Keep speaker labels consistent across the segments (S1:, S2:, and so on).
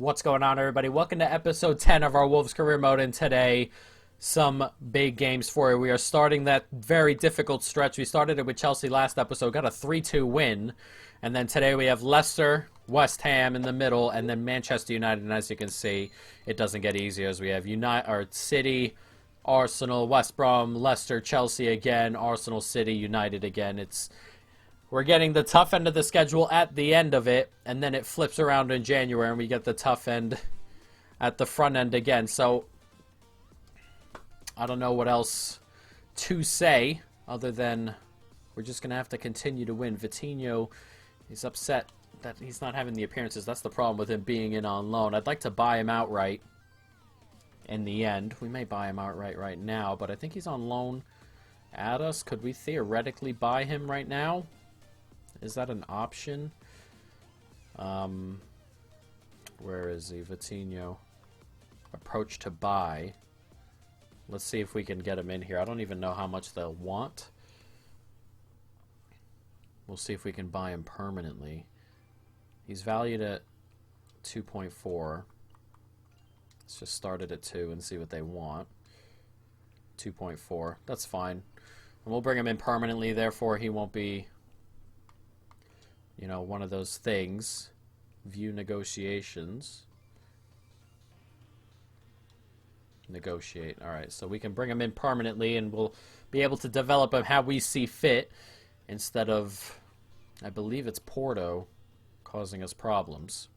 S1: What's going on, everybody? Welcome to episode 10 of our Wolves career mode, and today, some big games for you. We are starting that very difficult stretch. We started it with Chelsea last episode, got a 3-2 win, and then today we have Leicester, West Ham in the middle, and then Manchester United, and as you can see, it doesn't get easier as we have City, Arsenal, West Brom, Leicester, Chelsea again, Arsenal, City, United again. We're getting the tough end of the schedule at the end of it, and then it flips around in January, and we get the tough end at the front end again. So, I don't know what else to say, other than we're just going to have to continue to win. Vitinho is upset that he's not having the appearances. That's the problem with him being in on loan. I'd like to buy him outright in the end. We may buy him outright right now, but I think he's on loan at us. Could we theoretically buy him right now? Is that an option? Where is he? Vitinho. Approach to buy. Let's see if we can get him in here. I don't even know how much they'll want. We'll see if we can buy him permanently. He's valued at 2.4. Let's just start it at 2 and see what they want. 2.4. That's fine. And we'll bring him in permanently, therefore he won't be, you know, one of those things. View negotiations. Negotiate. Alright, so we can bring him in permanently and we'll be able to develop him how we see fit instead of, I believe it's Porto causing us problems.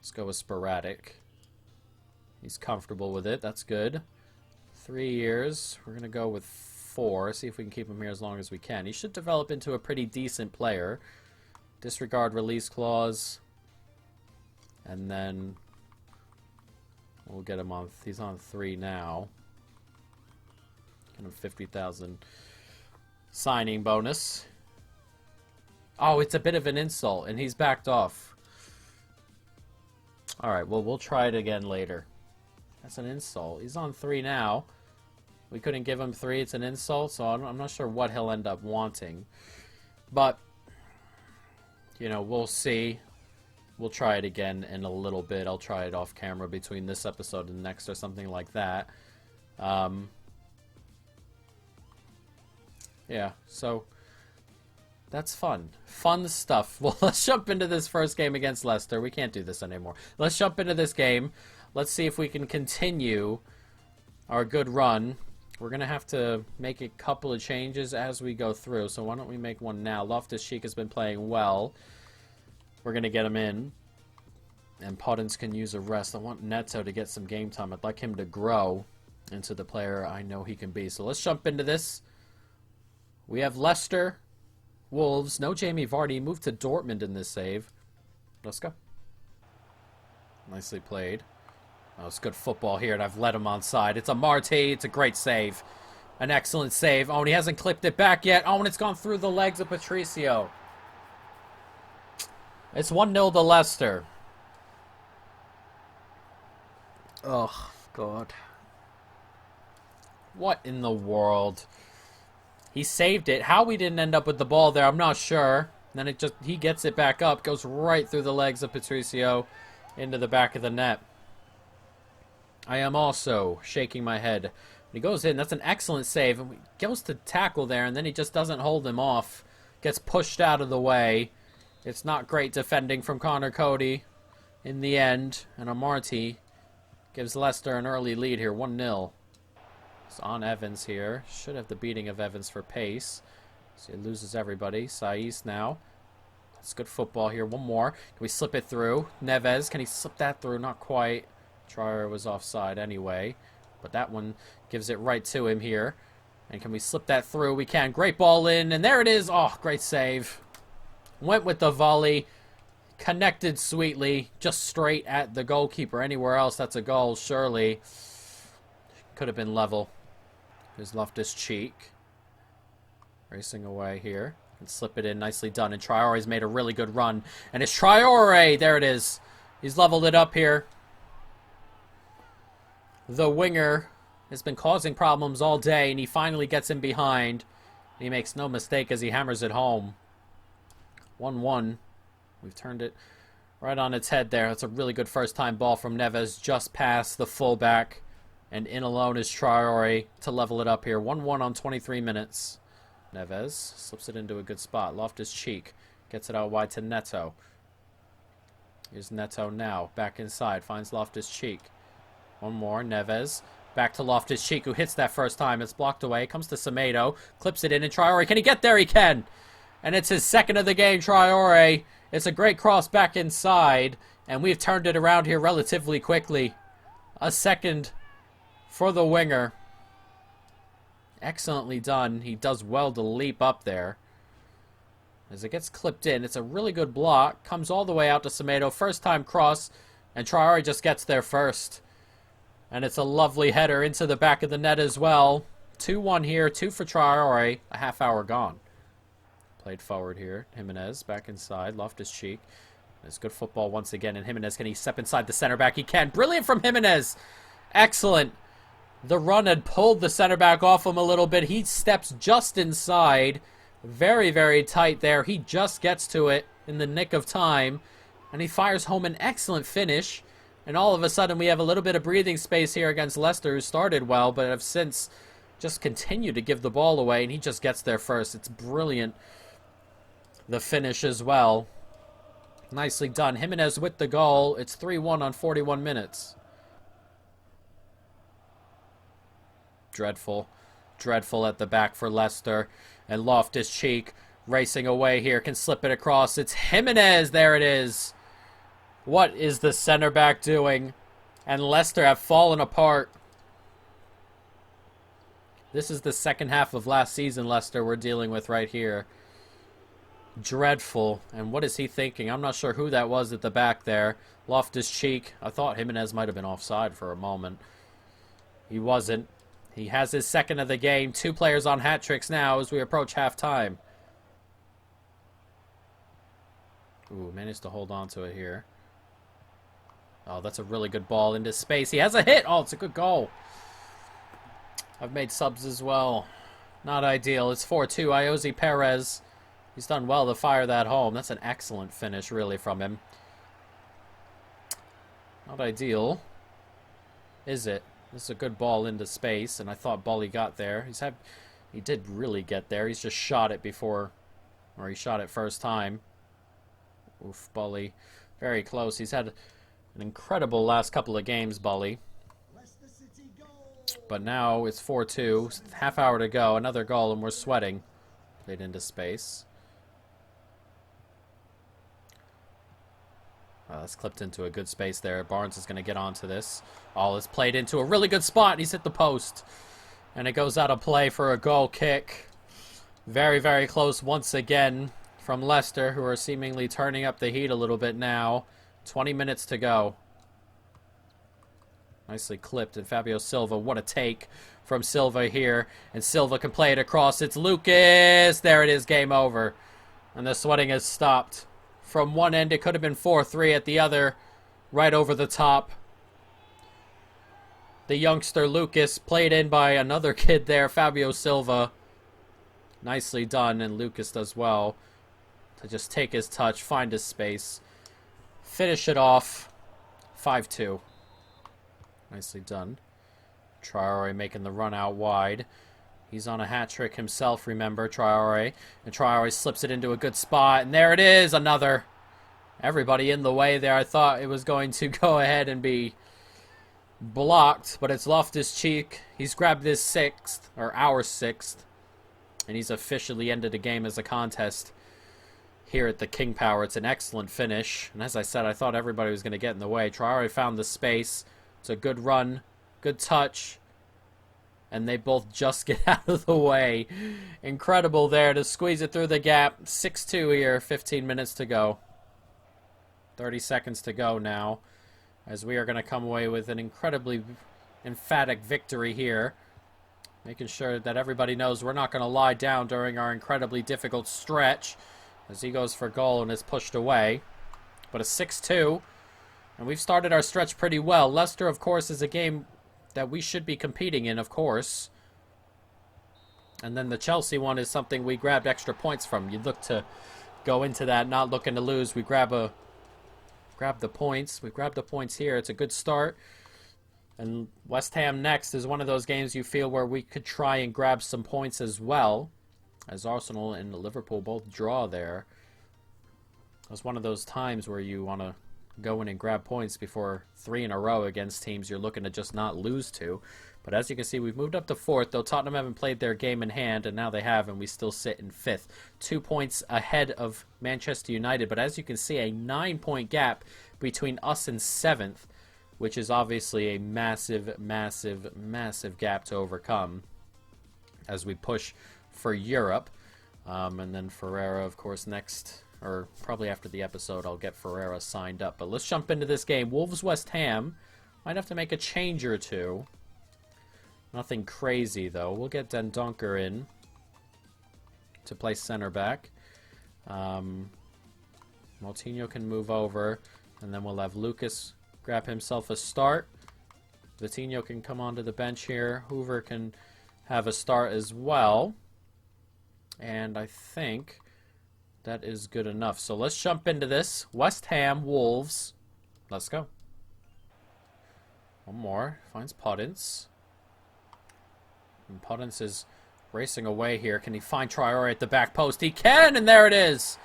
S1: Let's go with sporadic. He's comfortable with it. That's good. 3 years. We're going to go with 4. See if we can keep him here as long as we can. He should develop into a pretty decent player. Disregard release clause. And then we'll get him on. He's on 3 now. Get him 50,000 signing bonus. Oh, it's a bit of an insult, and he's backed off. Alright, well, we'll try it again later. That's an insult. He's on 3 now. We couldn't give him 3. It's an insult, so I'm not sure what he'll end up wanting. But, you know, we'll see. We'll try it again in a little bit. I'll try it off camera between this episode and next or something like that. Yeah, so that's fun. Fun stuff. Well, let's jump into this first game against Leicester. We can't do this anymore. Let's jump into this game. Let's see if we can continue our good run. We're going to have to make a couple of changes as we go through, so why don't we make one now? Loftus-Cheek has been playing well. We're going to get him in. And Podence can use a rest. I want Neto to get some game time. I'd like him to grow into the player I know he can be. So let's jump into this. We have Leicester, Wolves. No Jamie Vardy. Moved to Dortmund in this save. Let's go. Nicely played. Oh, it's good football here, and I've let him on side. It's a Marti. It's a great save. An excellent save. Oh, and he hasn't clipped it back yet. Oh, and it's gone through the legs of Patricio. It's 1-0 to Leicester. Oh, God. What in the world? He saved it. How we didn't end up with the ball there, I'm not sure. Then he gets it back up, goes right through the legs of Patricio into the back of the net. I am also shaking my head. When he goes in, that's an excellent save. And he goes to tackle there, and then he just doesn't hold him off. Gets pushed out of the way. It's not great defending from Connor Cody in the end. And Amarty gives Leicester an early lead here, 1-0. It's on Evans here. Should have the beating of Evans for pace. So he loses everybody. Saiz now. That's good football here. One more. Can we slip it through? Neves, can he slip that through? Not quite. Trier was offside anyway, but that one gives it right to him here. And can we slip that through? We can. Great ball in, and there it is. Oh, great save. Went with the volley. Connected sweetly, just straight at the goalkeeper. Anywhere else, that's a goal, surely. Could have been level. Here's Loftus-Cheek. Racing away here. And slip it in. Nicely done. And Traore's made a really good run. And it's Traore. There it is. He's leveled it up here. The winger has been causing problems all day, and he finally gets in behind. He makes no mistake as he hammers it home. 1-1. We've turned it Right on its head there. That's a really good first-time ball from Neves, just past the fullback. And in alone is Traore to level it up here. 1-1 on 23 minutes. Neves slips it into a good spot. Loftus-Cheek gets it out wide to Neto. Here's Neto now. Back inside. Finds Loftus-Cheek. One more. Neves. Back to Loftus-Cheek, who hits that first time. It's blocked away. Comes to Semedo. Clips it in. And Traore. Can he get there? He can. And it's his second of the game, Traore. It's a great cross back inside. And we've turned it around here relatively quickly. A second for the winger. Excellently done. He does well to leap up there. As it gets clipped in, it's a really good block. Comes all the way out to Semedo. First time cross. And Traore just gets there first. And it's a lovely header into the back of the net as well. 2-1 here. 2 for Traore. A half hour gone. Played forward here. Jimenez back inside. Loftus-Cheek. It's good football once again. And Jimenez, can he step inside the center back? He can. Brilliant from Jimenez. Excellent. The run had pulled the center back off him a little bit. He steps just inside. Very, very tight there. He just gets to it in the nick of time. And he fires home an excellent finish. And all of a sudden we have a little bit of breathing space here against Leicester, who started well, but have since just continued to give the ball away. And he just gets there first. It's brilliant. The finish as well. Nicely done. Jimenez with the goal. It's 3-1 on 41 minutes. Dreadful. Dreadful at the back for Leicester. And Loftus-Cheek racing away here. Can slip it across. It's Jimenez. There it is. What is the center back doing? And Leicester have fallen apart. This is the second half of last season Leicester we're dealing with right here. Dreadful. And what is he thinking? I'm not sure who that was at the back there. Loftus-Cheek. I thought Jimenez might have been offside for a moment. He wasn't. He has his second of the game. 2 players on hat tricks now as we approach halftime. Ooh, managed to hold on to it here. Oh, that's a really good ball into space. He has a hit. Oh, it's a good goal. I've made subs as well. Not ideal. It's 4-2. Iosi Perez. He's done well to fire that home. That's an excellent finish, really, from him. Not ideal, is it? This is a good ball into space, and I thought Bully got there. He did really get there. He's just shot it before, or he shot it first time. Oof, Bully. Very close. He's had an incredible last couple of games, Bully. But now it's 4-2. Half hour to go. Another goal, and we're sweating. Played into space. That's clipped into a good space there. Barnes is going to get onto this. All is played into a really good spot. He's hit the post. And it goes out of play for a goal kick. Very, very close once again from Leicester, who are seemingly turning up the heat a little bit now. 20 minutes to go. Nicely clipped. And Fabio Silva, what a take from Silva here. And Silva can play it across. It's Lucas. There it is. Game over. And the sweating has stopped. From one end, it could have been 4-3 at the other. Right over the top. The youngster Lucas played in by another kid there, Fabio Silva. Nicely done, and Lucas does well to just take his touch, find his space, finish it off. 5-2. Nicely done. Traore making the run out wide. He's on a hat trick himself, remember, Traore. And Traore slips it into a good spot. And there it is, another. Everybody in the way there. I thought it was going to go ahead and be blocked. But it's Loftus-Cheek. He's grabbed his 6th, or our 6th. And he's officially ended the game as a contest here at the King Power. It's an excellent finish. And as I said, I thought everybody was going to get in the way. Traore found the space. It's a good run. Good touch. And they both just get out of the way. Incredible there to squeeze it through the gap. 6-2 here, 15 minutes to go. 30 seconds to go now. As we are going to come away with an incredibly emphatic victory here. Making sure that everybody knows we're not going to lie down during our incredibly difficult stretch. As he goes for goal and is pushed away. But a 6-2. And we've started our stretch pretty well. Leicester, of course, is a game that we should be competing in, of course. And then the Chelsea one is something we grabbed extra points from. You look to go into that not looking to lose. We grab grab the points. We've grabbed the points here. It's a good start. And West Ham next is one of those games you feel where we could try and grab some points as well. As Arsenal and Liverpool both draw there. It's one of those times where you want to go in and grab points before 3 in a row against teams you're looking to just not lose to. But as you can see, we've moved up to 4th, though Tottenham haven't played their game in hand, and now they have, and we still sit in 5th. 2 points ahead of Manchester United, but as you can see, a 9-point gap between us and 7th, which is obviously a massive, massive, massive gap to overcome as we push for Europe. And then Ferreira, of course, next, or probably after the episode, I'll get Ferreira signed up. But let's jump into this game. Wolves-West Ham. Might have to make a change or two. Nothing crazy, though. We'll get Dendoncker in to play center back. Moutinho can move over, and then we'll have Lucas grab himself a start. Vitinho can come onto the bench here. Hoover can have a start as well. And I think that is good enough. So let's jump into this. West Ham, Wolves. Let's go. One more. Finds Podence. And Podence is racing away here. Can he find Traore at the back post? He can, and there it is.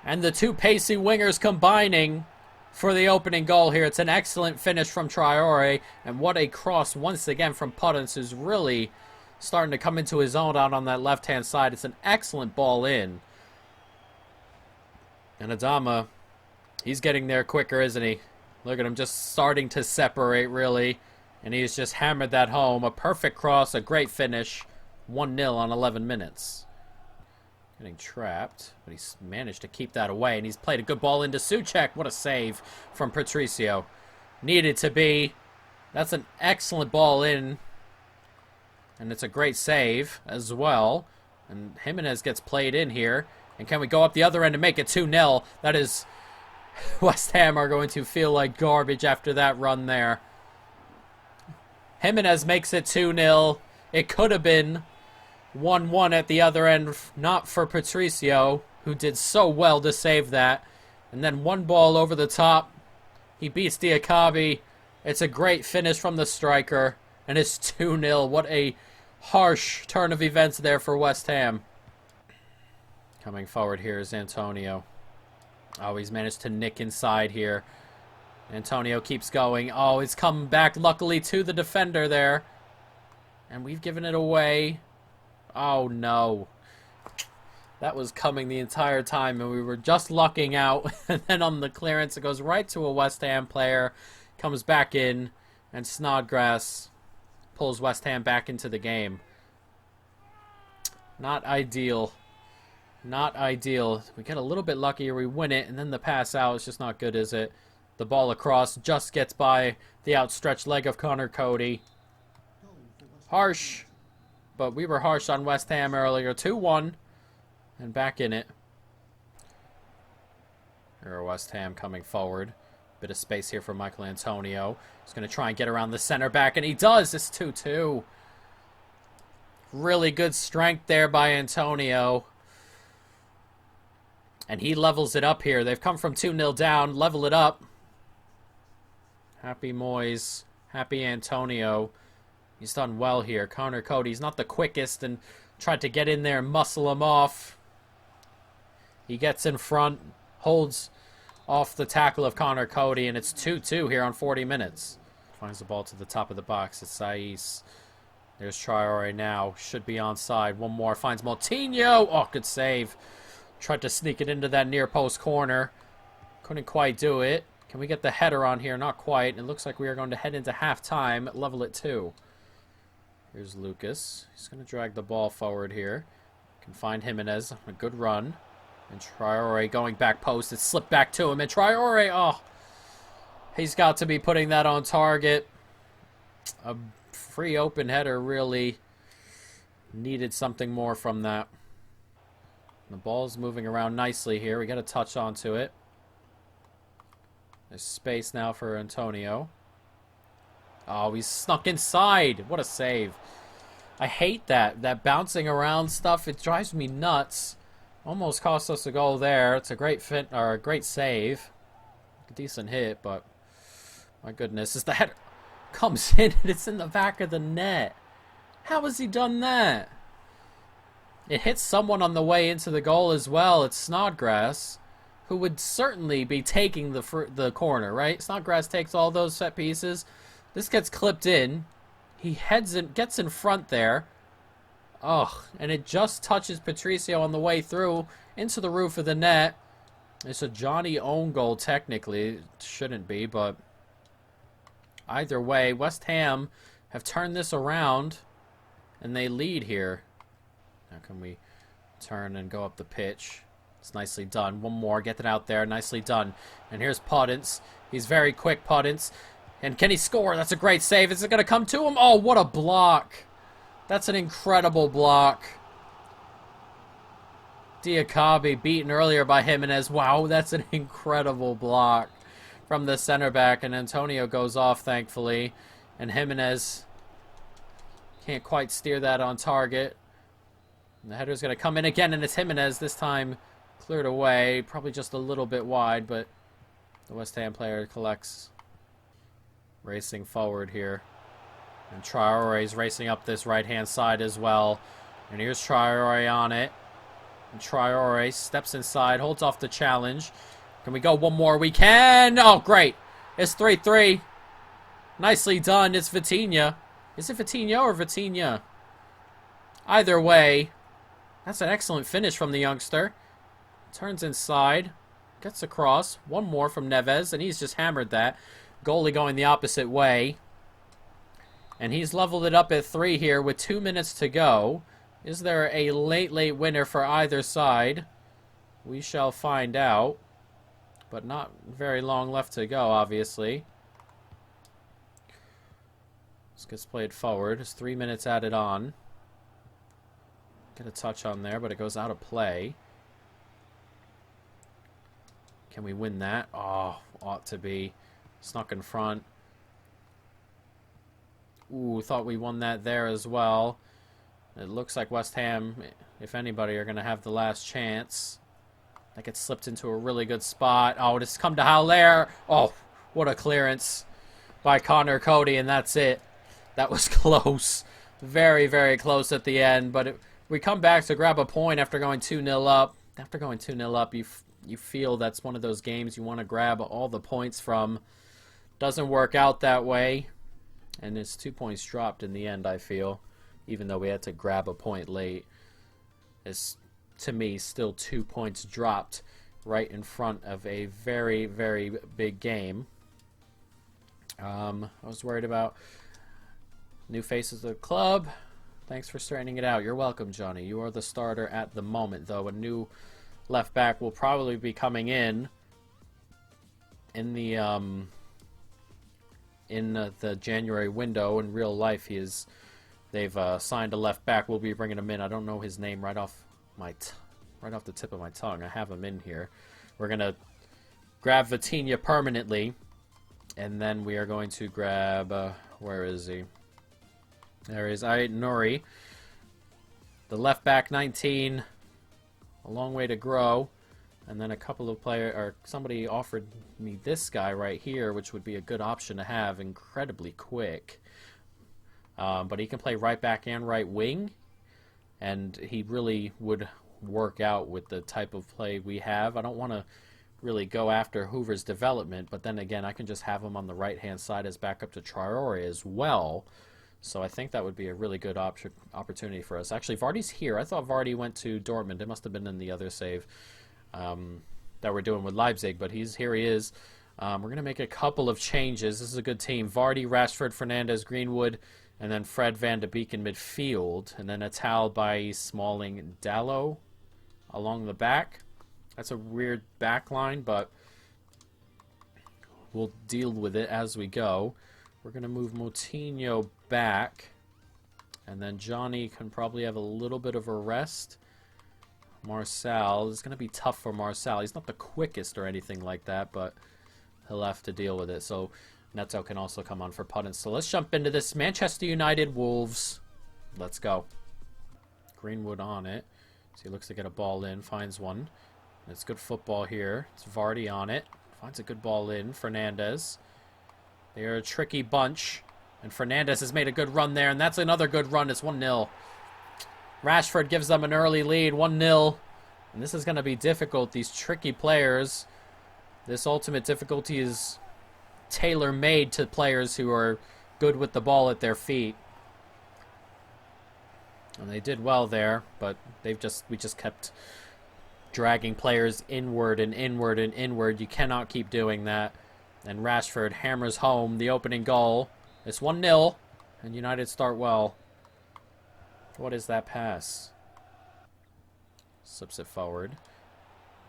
S1: And the two pacey wingers combining for the opening goal here. It's an excellent finish from Traore. And what a cross once again from Podence, who's really starting to come into his own out on that left-hand side. It's an excellent ball in. And Adama, he's getting there quicker, isn't he? Look at him just starting to separate, really. And he's just hammered that home. A perfect cross, a great finish. 1-0 on 11 minutes. Getting trapped, but he's managed to keep that away. And he's played a good ball into Souček. What a save from Patricio. Needed to be. That's an excellent ball in. And it's a great save as well. And Jimenez gets played in here. And can we go up the other end and make it 2-0? That is... West Ham are going to feel like garbage after that run there. Jimenez makes it 2-0. It could have been 1-1 at the other end, not for Patricio, who did so well to save that. And then one ball over the top. He beats Diakabi. It's a great finish from the striker. And it's 2-0. What a harsh turn of events there for West Ham. Coming forward here is Antonio. Oh, he's managed to nick inside here. Antonio keeps going. Oh, it's come back luckily to the defender there. And we've given it away. Oh, no. That was coming the entire time, and we were just lucking out. And then on the clearance, it goes right to a West Ham player. Comes back in, and Snodgrass pulls West Ham back into the game. Not ideal. Not ideal. We get a little bit luckier, we win it, and then the pass out is just not good, is it? The ball across just gets by the outstretched leg of Connor Cody. Harsh. But we were harsh on West Ham earlier. 2-1. And back in it. Here are West Ham coming forward. Bit of space here for Michael Antonio. He's going to try and get around the center back, and he does. It's 2-2. Really good strength there by Antonio. And he levels it up here. They've come from 2-0 down. Level it up. Happy Moyes. Happy Antonio. He's done well here. Connor Cody's not the quickest and tried to get in there and muscle him off. He gets in front. Holds off the tackle of Connor Cody. And it's 2-2 here on 40 minutes. Finds the ball to the top of the box. It's Saiz. There's Traore now. Should be onside. One more. Finds Moutinho. Oh, good save. Tried to sneak it into that near post corner. Couldn't quite do it. Can we get the header on here? Not quite. It looks like we are going to head into halftime. Level at 2. Here's Lucas. He's going to drag the ball forward here. Can find Jimenez. A good run. And Traore going back post. It slipped back to him. And Traore, oh. He's got to be putting that on target. A free open header really needed something more from that. The ball's moving around nicely here. We got to touch onto it. There's space now for Antonio. Oh, he's snuck inside. What a save. I hate that. That bouncing around stuff. It drives me nuts. Almost cost us a goal there. It's a great fit or a great save. A decent hit, but my goodness, is that comes in and it's in the back of the net. How has he done that? It hits someone on the way into the goal as well. It's Snodgrass, who would certainly be taking the corner, right? Snodgrass takes all those set pieces. This gets clipped in. He heads in, gets in front there. Ugh, and it just touches Patricio on the way through into the roof of the net. It's a Johnny own goal, technically. It shouldn't be, but either way, West Ham have turned this around, and they lead here. Now can we turn and go up the pitch? It's nicely done. One more, get it out there. Nicely done. And here's Puddence. He's very quick, Puddence. And can he score? That's a great save. Is it going to come to him? Oh, what a block. That's an incredible block. Diakabi beaten earlier by Jimenez. Wow, that's an incredible block from the center back. And Antonio goes off, thankfully. And Jimenez can't quite steer that on target. And the header's going to come in again, and it's Jimenez this time cleared away. Probably just a little bit wide, but the West Ham player collects. Racing forward here. And Traore's racing up this right-hand side as well. And here's Traore on it. And Traore steps inside, holds off the challenge. Can we go one more? We can! Oh, great. It's 3-3. Nicely done. It's Vitinha. Is it Vitinha or Vitinha? Either way, that's an excellent finish from the youngster. Turns inside. Gets across. One more from Neves, and he's just hammered that. Goalie going the opposite way. And he's leveled it up at 3 here with 2 minutes to go. Is there a late winner for either side? We shall find out. But not very long left to go, obviously. This gets played forward. It's 3 minutes added on. Get a touch on there, but it goes out of play. Can we win that? Oh, ought to be. Snuck in front. Ooh, thought we won that there as well. It looks like West Ham, if anybody, are going to have the last chance. That gets slipped into a really good spot. Oh, it's come to Haller. Oh, what a clearance by Connor Cody, and that's it. That was close. Very, very close at the end, but we come back to grab a point after going 2-0 up. After going 2-0 up, you feel that's one of those games you want to grab all the points from. Doesn't work out that way. And it's 2 points dropped in the end, I feel. Even though we had to grab a point late. It's, to me, still 2 points dropped right in front of a very, very big game. I was worried about new faces of the club. Thanks for straightening it out. You're welcome, Johnny. You are the starter at the moment, though. A new left back will probably be coming in the January window. In real life, they've signed a left back. We'll be bringing him in. I don't know his name right off the tip of my tongue. I have him in here. We're gonna grab Vitinha permanently, and then we are going to grab where is he? There he is. Ait Nouri, the left back, 19. A long way to grow. And then a couple of players, or somebody offered me this guy right here, which would be a good option to have, incredibly quick. But he can play right back and right wing, and he really would work out with the type of play we have. I don't want to really go after Hoover's development, but then again, I can just have him on the right-hand side as backup to Traore as well. So I think that would be a really good opportunity for us. Actually, Vardy's here. I thought Vardy went to Dortmund. It must have been in the other save that we're doing with Leipzig, but here he is. We're going to make a couple of changes. This is a good team. Vardy, Rashford, Fernandes, Greenwood, and then Fred Van de Beek in midfield. And then Atal by Smalling, Dallo along the back. That's a weird back line, but we'll deal with it as we go. We're going to move Moutinho back. And then Johnny can probably have a little bit of a rest. Marcel, it's going to be tough for Marcel. He's not the quickest or anything like that, but he'll have to deal with it. So Neto can also come on for Puddin. So let's jump into this. Manchester United, Wolves. Let's go. Greenwood on it. So he looks to get a ball in, finds one. It's good football here. It's Vardy on it. Finds a good ball in. Fernandez. They're a tricky bunch. And Fernandez has made a good run there. And that's another good run. It's 1-0. Rashford gives them an early lead. 1-0. And this is going to be difficult. These tricky players. This ultimate difficulty is tailor-made to players who are good with the ball at their feet. And they did well there. But we just kept dragging players inward and inward and inward. You cannot keep doing that. And Rashford hammers home the opening goal. It's 1-0. And United start well. What is that pass? Slips it forward.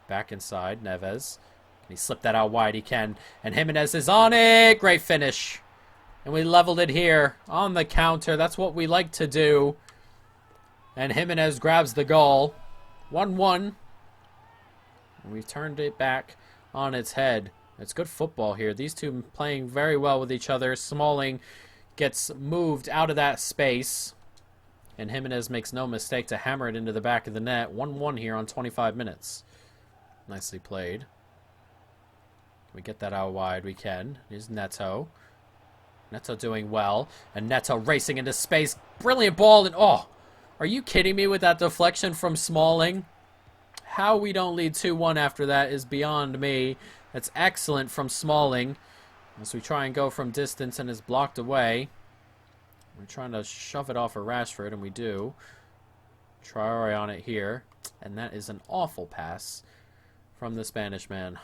S1: Back inside. Neves. Can he slip that out wide? He can. And Jimenez is on it. Great finish. And we leveled it here on the counter. That's what we like to do. And Jimenez grabs the goal. 1-1. And we've turned it back on its head. It's good football here. These two playing very well with each other. Smalling gets moved out of that space. And Jimenez makes no mistake to hammer it into the back of the net. 1-1 here on 25 minutes. Nicely played. Can we get that out wide? We can. Here's Neto. Neto doing well. And Neto racing into space. Brilliant ball. And oh, are you kidding me with that deflection from Smalling? How we don't lead 2-1 after that is beyond me. That's excellent from Smalling. As we try and go from distance and is blocked away. We're trying to shove it off of Rashford, and we do. Traore on it here. And that is an awful pass from the Spanish man.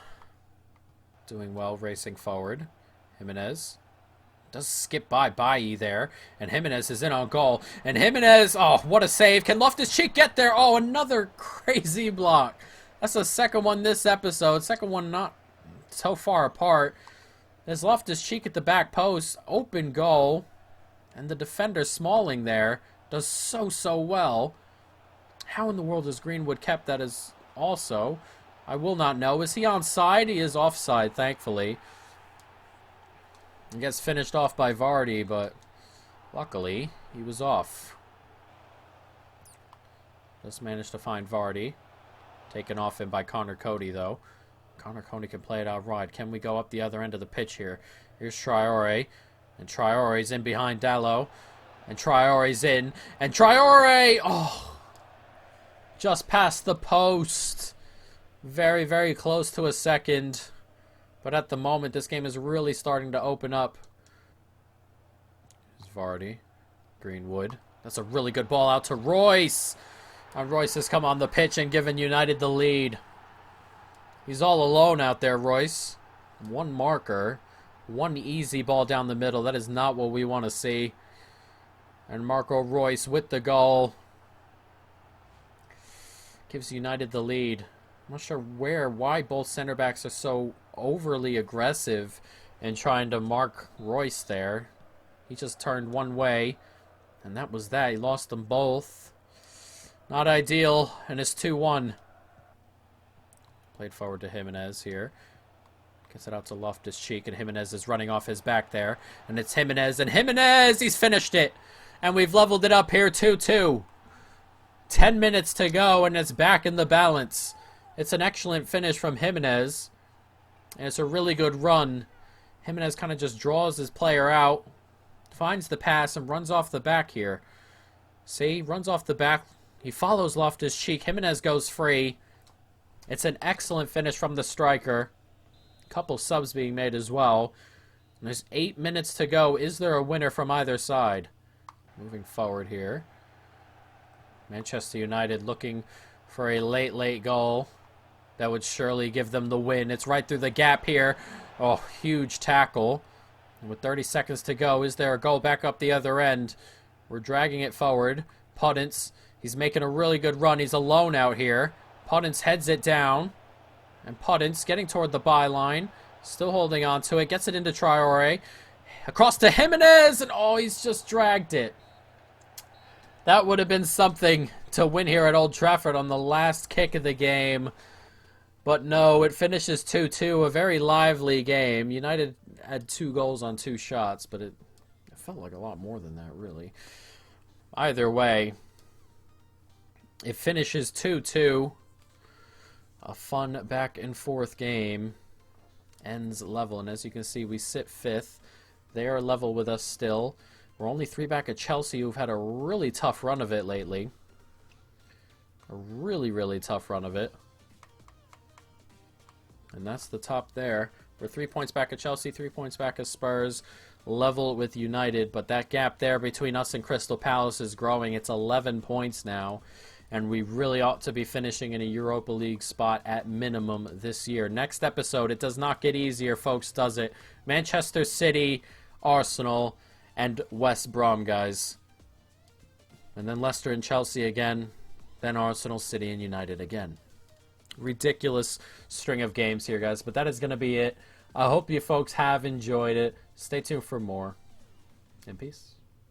S1: Doing well, racing forward. Jimenez. Does skip by Bailly there. And Jimenez is in on goal. And Jimenez, oh, what a save. Can Loftus-Cheek get there? Oh, another crazy block. That's the second one this episode. Second one not so far apart. There's Loftus-Cheek at the back post. Open goal. And the defender Smalling there does so well. How in the world is Greenwood kept that as also? I will not know. Is he onside? He is offside, thankfully. He gets finished off by Vardy, but luckily he was off. Just managed to find Vardy. Taken off him by Connor Cody, though. Connor Cody can play it out wide. Can we go up the other end of the pitch here? Here's Traore. And Traore's in behind Dalot. And Traore's in. And Traore! Oh! Just past the post. Very, very close to a second. But at the moment, this game is really starting to open up. Here's Vardy. Greenwood. That's a really good ball out to Royce. And Royce has come on the pitch and given United the lead. He's all alone out there, Royce. One marker. One easy ball down the middle. That is not what we want to see. And Marco Royce with the goal. Gives United the lead. I'm not sure why both center backs are so overly aggressive in trying to mark Royce there. He just turned one way. And that was that. He lost them both. Not ideal. And it's 2-1. Played forward to Jimenez here. Gets it out to Loftus-Cheek, and Jimenez is running off his back there. And it's Jimenez, and Jimenez! He's finished it! And we've leveled it up here, 2-2. 10 minutes to go, and it's back in the balance. It's an excellent finish from Jimenez. And it's a really good run. Jimenez kind of just draws his player out. Finds the pass, and runs off the back here. See? Runs off the back. He follows Loftus-Cheek. Jimenez goes free. It's an excellent finish from the striker. Couple subs being made as well. And there's 8 minutes to go. Is there a winner from either side? Moving forward here. Manchester United looking for a late goal. That would surely give them the win. It's right through the gap here. Oh, huge tackle. And with 30 seconds to go, is there a goal back up the other end? We're dragging it forward. Podence, he's making a really good run. He's alone out here. Podence heads it down. And Podence getting toward the byline. Still holding on to it. Gets it into Traore. Across to Jimenez. And oh, he's just dragged it. That would have been something to win here at Old Trafford on the last kick of the game. But no, it finishes 2-2. A very lively game. United had 2 goals on 2 shots. But it felt like a lot more than that, really. Either way, it finishes 2-2. A fun back and forth game. ends level. And as you can see, we sit 5th. They are level with us still. We're only 3 back at Chelsea, who've had a really tough run of it lately. A really, really tough run of it. And that's the top there. We're 3 points back at Chelsea, 3 points back at Spurs, level with United. But that gap there between us and Crystal Palace is growing. It's 11 points now. And we really ought to be finishing in a Europa League spot at minimum this year. Next episode, it does not get easier, folks, does it? Manchester City, Arsenal, and West Brom, guys. And then Leicester and Chelsea again. Then Arsenal, City, and United again. Ridiculous string of games here, guys. But that is going to be it. I hope you folks have enjoyed it. Stay tuned for more. And peace.